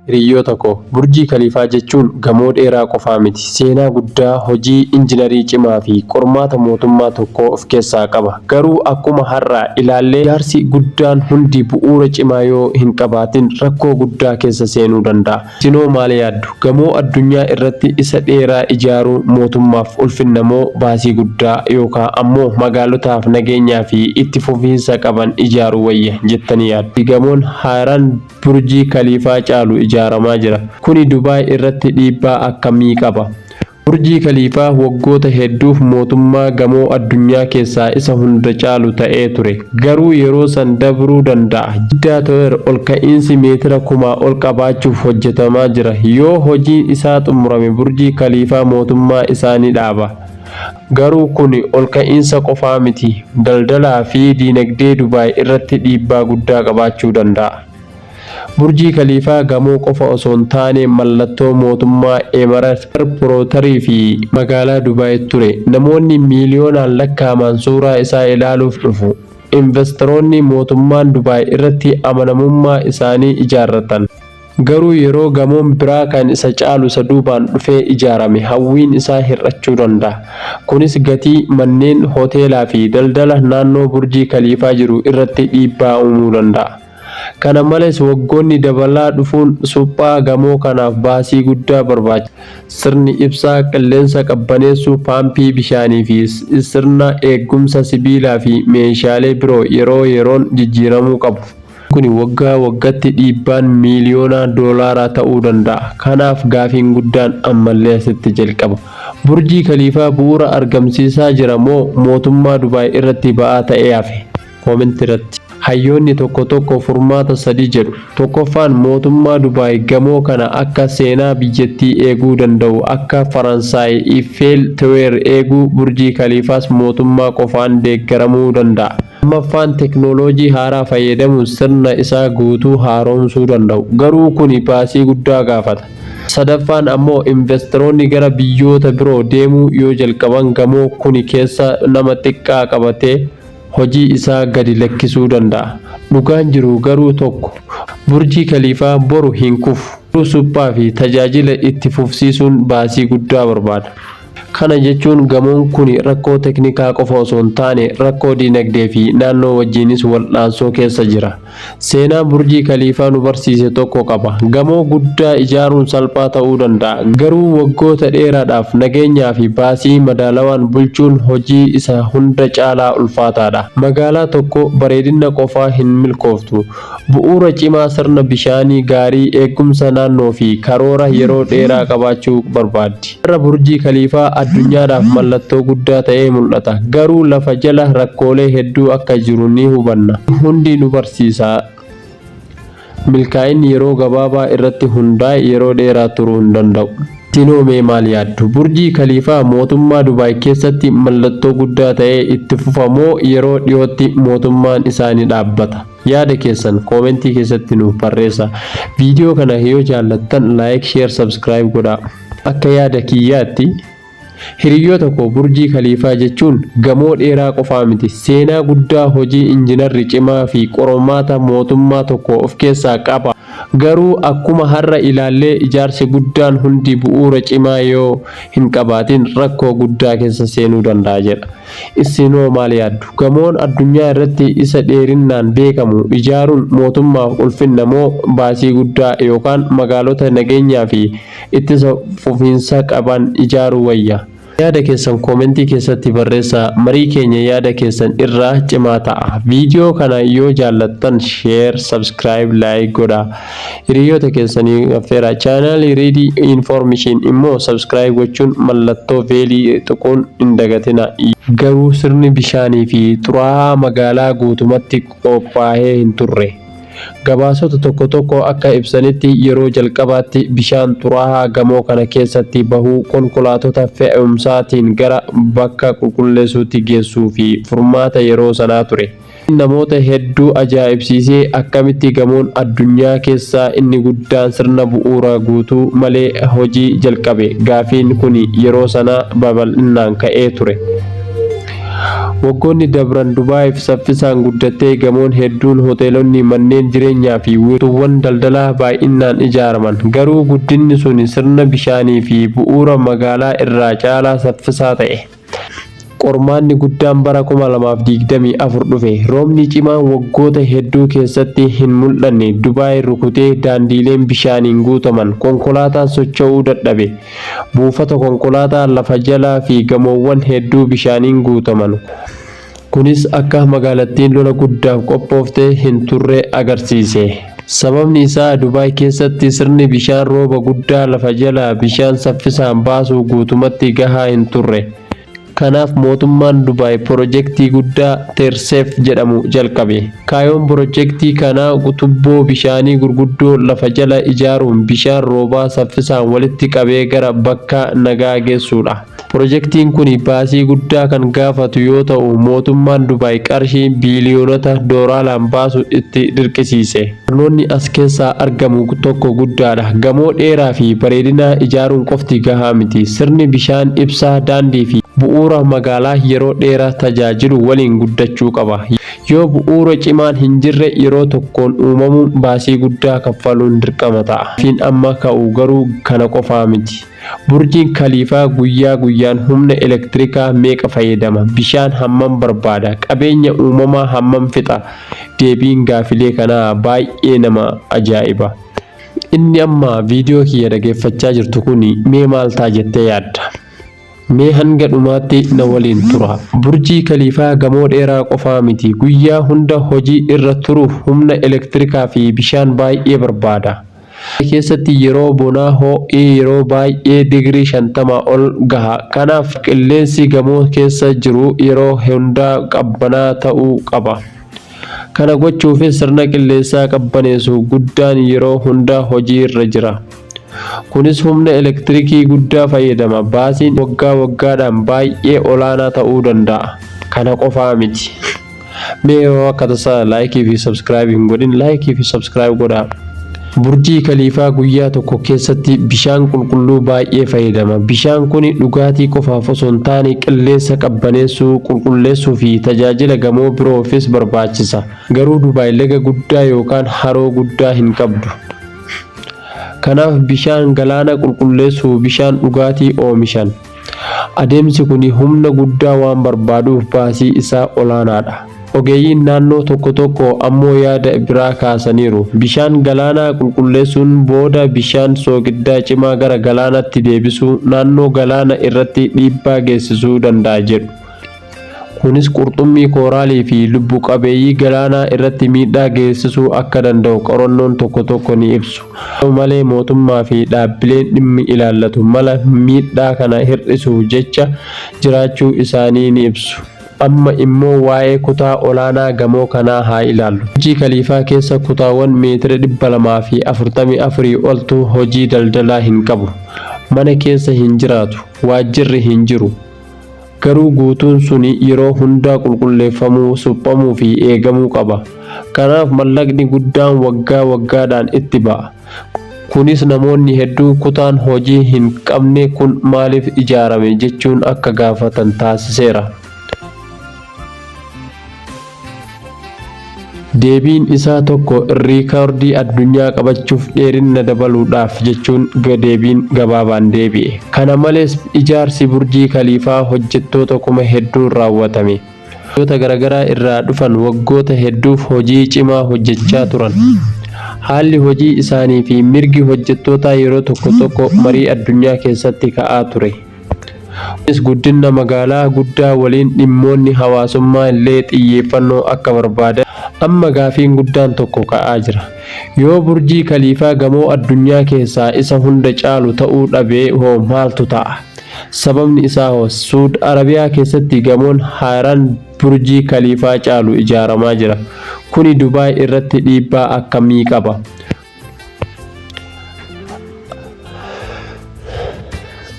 Hiriyoota koo burjii Khaliifaa jechuun gamoo dheeraa qofaa miti. Seenaa guddaa, hojii injiinarii cimaa fi qormaata mootummaa tokkoo of keessaa qaba. Garuu akkuma har'aa ilaallee ijaarsi guddaan hundi bu'uura cimaa yoo hin qabaatin rakkoo guddaa keessa seenuu danda'a. Isinoo maal yaaddu? Gamoo addunyaa irratti isa dheeraa ijaaruu mootummaaf ulfinna moo baasii guddaa yookaan ammoo magaalotaaf nageenyaa fi itti fufiinsa qaban ijaaruu wayya jettanii yaaddu? Gamoon haaraan burjii Khaliifaa caalu ijaaramaa jira. Kuni Dubaay irratti dhiibbaa akkamii qaba? Burjii Khaliifaa waggoota hedduuf mootummaa gamoo addunyaa keessaa isa hunda caalu ta'ee ture. Garuu yeroo san dabruu danda'a. Jiddaa Tower ol ka'iinsi meetira 1000 ol qabaachuuf hojjetamaa jira. Yoo hojiin isaa xumurame burjii Khaliifaa mootummaa isaanii dhaaba. Garuu kuni ol ka'iinsa qofaa miti. Daldalaa fi diinagdee Dubaay irratti dhiibbaa guddaa qabaachuu danda'a. Burjii Khaliifaa gamoo qofa osoo hin taane mallattoo mootummaa Emiraatota fi magaalaa Dubaay ture. Namoonni miiliyoonaan lakkaa'aman suuraa isaa ilaaluuf dhufu. Investoroonni mootummaan Dubaay irratti amanamummaa isaanii ijaarratan. Garuu yeroo gamoon biraa kan isa caalu isa duubaan dhufee ijaarame hawwiin isaa hir'achuu danda'a. Kunis gatii manneen hoteelaa fi daldala naannoo burjii Khaliifaa jiru irratti dhiibbaa uumuu danda'a. Kana malees waggoonni dabalaa dhufuun suphaa gamoo kanaaf baasii guddaa barbaachisa. Sirni ibsaa, qilleensa qabbaneessuu, paampii bishaanii fi sirna eegumsa sibiilaa fi meeshaalee biroo yeroo yeroon jijjiiramuu qabu. Kuni waggaa waggaatti dhiibbaan miiliyoona doolaaraa ta'uu danda'a. Kanaaf gaafiin guddaan ammallee asitti jalqaba. Burjii Khaliifaa bu'uura argamsiisaa jira moo mootummaa Dubaay irratti ba'aa ta'ee hafe? Koomentii irratti. Hayyoonni tokko furmaata sadii jedhu. Tokkoffaan mootummaa Dubaay gamoo kana akka seenaa biyyattii eeguu danda'u akka Faransaay Eiffel Tower eeguu burjii Khaliifaas mootummaa qofaan deeggaramuu danda'a. Lammaffaan teknooloojii haaraa fayyadamuun sirna isaa guutuu haaromsuu danda'u. Garuu kuni baasii guddaa gaafata. Sadaffaan ammoo investoroonni gara biyyoota biroo deemuu yoo jalqaban gamoo kuni keessa nama xiqqaa qabatee hojii isaa gadi lakkisuu danda'a. Dhugaan jiru garuu tokko. Burjii Khaliifaa boru hin kufu. Suphaa fi tajaajila itti fufsiisuun baasii guddaa barbaada. Kana jechuun gamoon kun rakkoo teknikaa qofa osoo hin taane rakkoo diinagdee fi naannoo wajjinis wal'aansoo keessa jira. Seenaan burjii Khaliifaa nu barsiise tokko qaba. Gamoo guddaa ijaaruun salphaa ta'uu danda'a. Garuu waggoota dheeraadhaaf nageenyaa fi baasii madaalawaan bulchuun hojii isa hunda caalaa ulfaataadha. Magaalaa tokko bareedina qofaa hin milkooftu. Bu'uura cimaa sirna bishaanii gaarii, eegumsa naannoo fi karoora yeroo dheeraa qabaachuu barbaaddi. Burjii Khaliifaa addunyaadhaaf mallattoo guddaa ta'ee mul'ata. Garuu lafa jala rakkoolee hedduu akka jiru ni hubanna. Hundi nu barsiisa. Milkaa'inni yeroo gabaabaa irratti hundaa'e yeroo dheeraa turuu hin danda'u. Isinoo maal yaaddu? Burjii Khaliifaa mootummaa Dubaay keessatti mallattoo guddaa ta'ee itti fufa moo yeroo dhiyootti mootummaan isaanii dhaabbata? Yaada keessan koomentii keessatti nuuf barreessaa. Viidiyoo kana yoo jaallattan like, share, subscribe godhaa. Akka yaada kiyyaatti hiriyoota koo burjii Khaliifaa jechuun gamoo dheeraa qofaa miti. Seenaa guddaa, hojii injiinarri cimaa fi qormaata mootummaa tokko of keessaa qaba. Garuu akkuma har'a ilaallee ijaarsi guddaan hundi bu'uura cimaa yoo hin qabaatin rakkoo guddaa keessa seenuu danda'a jedha. Isinoo maal yaaddu? Gamoon addunyaa irratti isa dheerinaan beekamu ijaaruun mootummaaf ulfinna moo baasii guddaa yookaan magaalota nageenyaa fi ittisa fufiinsa qaban ijaaruu wayya? Yaada keessan koomentii keessatti barreessaa. Marii keenya yaada keessan irraa cimaa ta'a. Viidiyoo kana yoo jaallattan share, subscribe, like godhaa. Hiriyoota keessanii affeeraa. Chaanaalii Ready Information immoo subscribe gochuun mallattoo beelii tuquun hin dagatina. Garuu sirni bishaanii fi xuraa'aa magaalaa guutumatti qophaa'ee hin turre. Gabaasota tokko akka ibsanitti yeroo jalqabaatti bishaan xuraa'aa gamoo kana keessatti bahuu konkolaatota fe'umsaatiin gara bakka qulqulleessuutti geessuu fi furmaata yeroo sanaa ture. Namoota hedduu ajaa'ibsiisee akkamitti gamoon addunyaa keessaa inni guddaan sirna bu'uuraa guutuu malee hojii jalqabe? Gaafiin kun yeroo sana babal'inaan ka'ee ture. Waggoonni dabran Dubaayiif saffisaan guddattee gamoon hedduun hoteelonni manneen jireenyaa fi wiirtuuwwan daldalaa baay'inaan ijaaraman. Garuu guddinni sun sirna bishaanii fi bu'uura magaalaa irraa caalaa saffisaa ta'e. Qormaanni guddaan bara 2024 dhufe. Roobni cimaan waggoota hedduu keessatti hin mul'anne Dubaay rukutee daandiileen bishaaniin guutaman, konkolaataan socho'uu dadhabe. Buufata konkolaataa lafa jalaa fi gamoowwan hedduu bishaaniin guutaman. Kunis akka magaalattiin lola guddaaf qophooftee hin turre agarsiise. Sababni isaa Dubaay keessatti sirni bishaan rooba guddaa lafa jalaa bishaan saffisaan baasuu guutumatti gahaa hin turre. Kanaaf mootummaan Dubaay piroojeektii guddaa Teerseef jedhamu jalqabe. Kaayyoon piroojeektii kanaa tuubboo bishaanii gurguddoo lafa jala ijaaruun bishaan roobaa saffisaan walitti qabee gara bakka nagaa geessuudha. Piroojeektiin kun baasii guddaa kan gaafatu yoo ta'u, mootummaan Dubaay qarshii biiliyoonota doolaalaan baasu itti dirqisiise. Barnoonni as keessaa argamu tokko guddaadha. Gamoo dheeraa fi bareedina ijaaruun qofti gahaa miti. Sirni bishaan, ibsaa, daandii fi bu'uura magaalaa yeroo dheeraa tajaajilu waliin guddachuu qaba. Yoo bu'uura cimaan hin jirre yeroo tokkoon uumamuun baasii guddaa kaffaluun dirqama ta'a. Fiin amma ka'u garuu kana qofaa miti. Burjiin Khaliifaa guyyaa guyyaan humna elektirikaa meeqa fayyadama? Bishaan hammam barbaada? Qabeenya uumamaa hammam fixa? Deebiin gaafilee kanaa baay'ee nama ajaa'iba. Inni amma viidiyoo kiyya dhageeffachaa jirtu kun mee maal ta'a jettee yaadda? Mee hanga dhumaatti na waliin tura. Burjii Khaliifaa gamoo dheeraa qofaa miti. Guyyaa hunda hojii irra turuuf humna elektirikaa fi bishaan baay'ee barbaada. Keessatti yeroo bonaa ho'i yeroo baay'ee digirii 50 ol gaha. Kanaaf qilleensi gamoo keessa jiru yeroo hundaa qabbanaa ta'uu qaba. Kana gochuufis sirna qilleensaa qabbaneessu guddaan yeroo hundaa hojii irra jira. Kunis humna elektirikii guddaa fayyadama. Baasiin waggaa waggaadhaan baay'ee olaanaa ta'uu danda'a. Kana qofaa miti. Mee yoo akka tasaa laayikii fi sabskiraayib hin godhin laayikii fi sabskiraayib godhaa. Burjii Khaliifaa guyyaa tokko keessatti bishaan qulqulluu baay'ee fayyadama. Bishaan kun dhugaatii qofaaf osoo hin taane qilleensa qabbaneessuu, qulqulleessuu fi tajaajila gamoo biroofis barbaachisa. Garuu Dubaay laga guddaa yookaan haroo guddaa hin qabdu. Kanaaf bishaan galaana qulqulleessuu bishaan dhugaatii oomishan. Adeemsi kun humna guddaa waan barbaaduuf baasii isaa olaanaadha. Ogeeyyiin naannoo tokko ammoo yaada biraa kaasaniiru. Bishaan galaanaa qulqulleessuun booda bishaan soogiddaa cimaa gara galaanaatti deebisuu naannoo galaana irratti dhiibbaa geessisuu danda'a jedhu. Kunis qurxummii kooraalii fi lubbu qabeeyyii galaanaa irratti miidhaa geessisuu akka danda'u qorannoon tokko ni ibsu. Malee mootummaa fi dhaabbileen dhimmi ilaallatu mala miidhaa kana hir'isuuf jecha jiraachuu isaanii ni ibsu. Amma immoo waa'ee kutaa olaanaa gamoo kanaa haa ilaallu. Burjii Khaliifaa keessa kutaawwan meetira 244 oltu hojii daldalaa hin qabu. Mana keessa hin jiraatu. Waajjirri hin jiru. Garuu guutuun suni yeroo hundaa qulqulleeffamuu, suphamuu fi eegamuu qaba. Kanaaf mallaqni guddaan waggaa waggaadhaan itti ba'a. Kunis namoonni hedduu kutaan hojii hin qabne kun maaliif ijaarame jechuun akka gaafatan taasiseera. Deebiin isaa tokko riikoordii addunyaa qabachuuf dheerina dabaluudhaaf jechuun deebiin gabaabaan deebi'e. Kana malees ijaarsi Burjii Khaliifaa hojjettoota kuma hedduun raawwatame. Biyyoota garaagaraa irraa dhufan waggoota hedduuf hojii cimaa hojjechaa turan. Haalli hojii isaanii fi mirgi hojjettootaa yeroo tokko marii addunyaa keessatti ka'aa ture. Kunis guddina magaalaa guddaa waliin dhimmoonni hawaasummaa illee xiyyeeffannoo akka barbaadan amma gaafiin guddaan tokko ka'aa jira. Yoo Burjii Khaliifaa gamoo addunyaa keessaa isa hunda caalu ta'uu dhabee hoo maaltu ta'a? Sababni isaa hoo Saudi Arabiyaa keessatti gamoon haaraan Burjii Khaliifaa caalu ijaaramaa jira. Kuni Dubaay irratti dhiibbaa akkamii qaba?